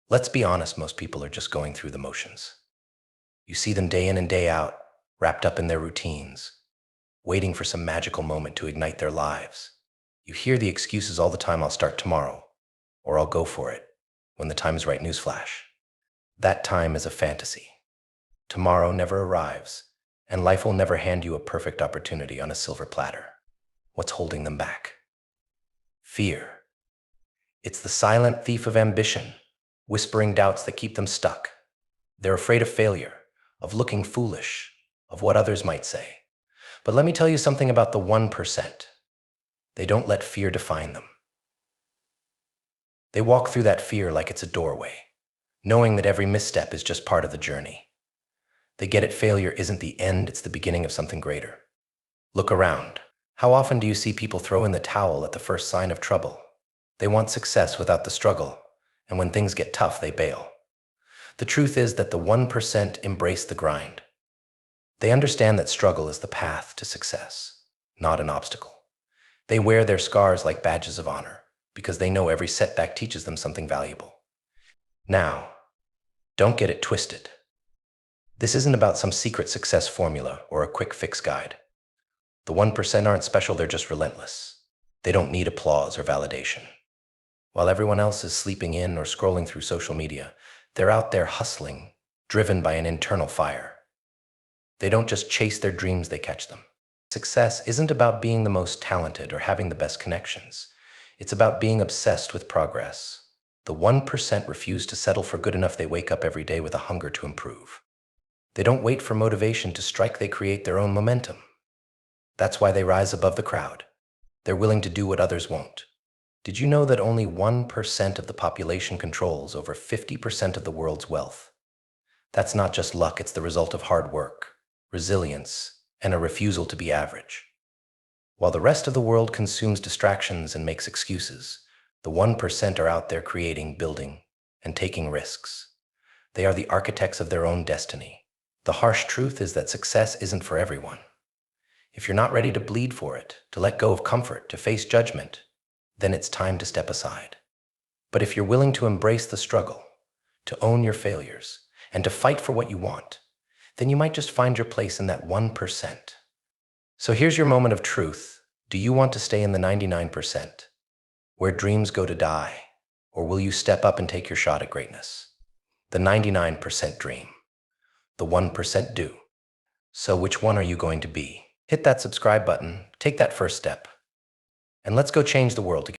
Let's be honest, most people are just going through the motions. You see them day in and day out, wrapped up in their routines, waiting for some magical moment to ignite their lives. You hear the excuses all the time: I'll start tomorrow, or I'll go for it when the time is right. Newsflash. That time is a fantasy. Tomorrow never arrives, and life will never hand you a perfect opportunity on a silver platter. What's holding them back? Fear. It's the silent thief of ambition, whispering doubts that keep them stuck. They're afraid of failure, of looking foolish, of what others might say. But let me tell you something about the 1%. They don't let fear define them. They walk through that fear like it's a doorway, knowing that every misstep is just part of the journey. They get it: failure isn't the end, it's the beginning of something greater. Look around. How often do you see people throw in the towel at the first sign of trouble? They want success without the struggle, and when things get tough, they bail. The truth is that the 1% embrace the grind. They understand that struggle is the path to success, not an obstacle. They wear their scars like badges of honor because they know every setback teaches them something valuable. Now, don't get it twisted. This isn't about some secret success formula or a quick fix guide. The 1% aren't special, they're just relentless. They don't need applause or validation. While everyone else is sleeping in or scrolling through social media, they're out there hustling, driven by an internal fire. They don't just chase their dreams, they catch them. Success isn't about being the most talented or having the best connections. It's about being obsessed with progress. The 1% refuse to settle for good enough. They wake up every day with a hunger to improve. They don't wait for motivation to strike, they create their own momentum. That's why they rise above the crowd. They're willing to do what others won't. Did you know that only 1% of the population controls over 50% of the world's wealth? That's not just luck, it's the result of hard work, resilience, and a refusal to be average. While the rest of the world consumes distractions and makes excuses, the 1% are out there creating, building, and taking risks. They are the architects of their own destiny. The harsh truth is that success isn't for everyone. If you're not ready to bleed for it, to let go of comfort, to face judgment, then it's time to step aside. But if you're willing to embrace the struggle, to own your failures, and to fight for what you want, then you might just find your place in that 1%. So here's your moment of truth. Do you want to stay in the 99%, where dreams go to die, or will you step up and take your shot at greatness? The 99% dream, the 1% do. So which one are you going to be? Hit that subscribe button, take that first step, and let's go change the world together.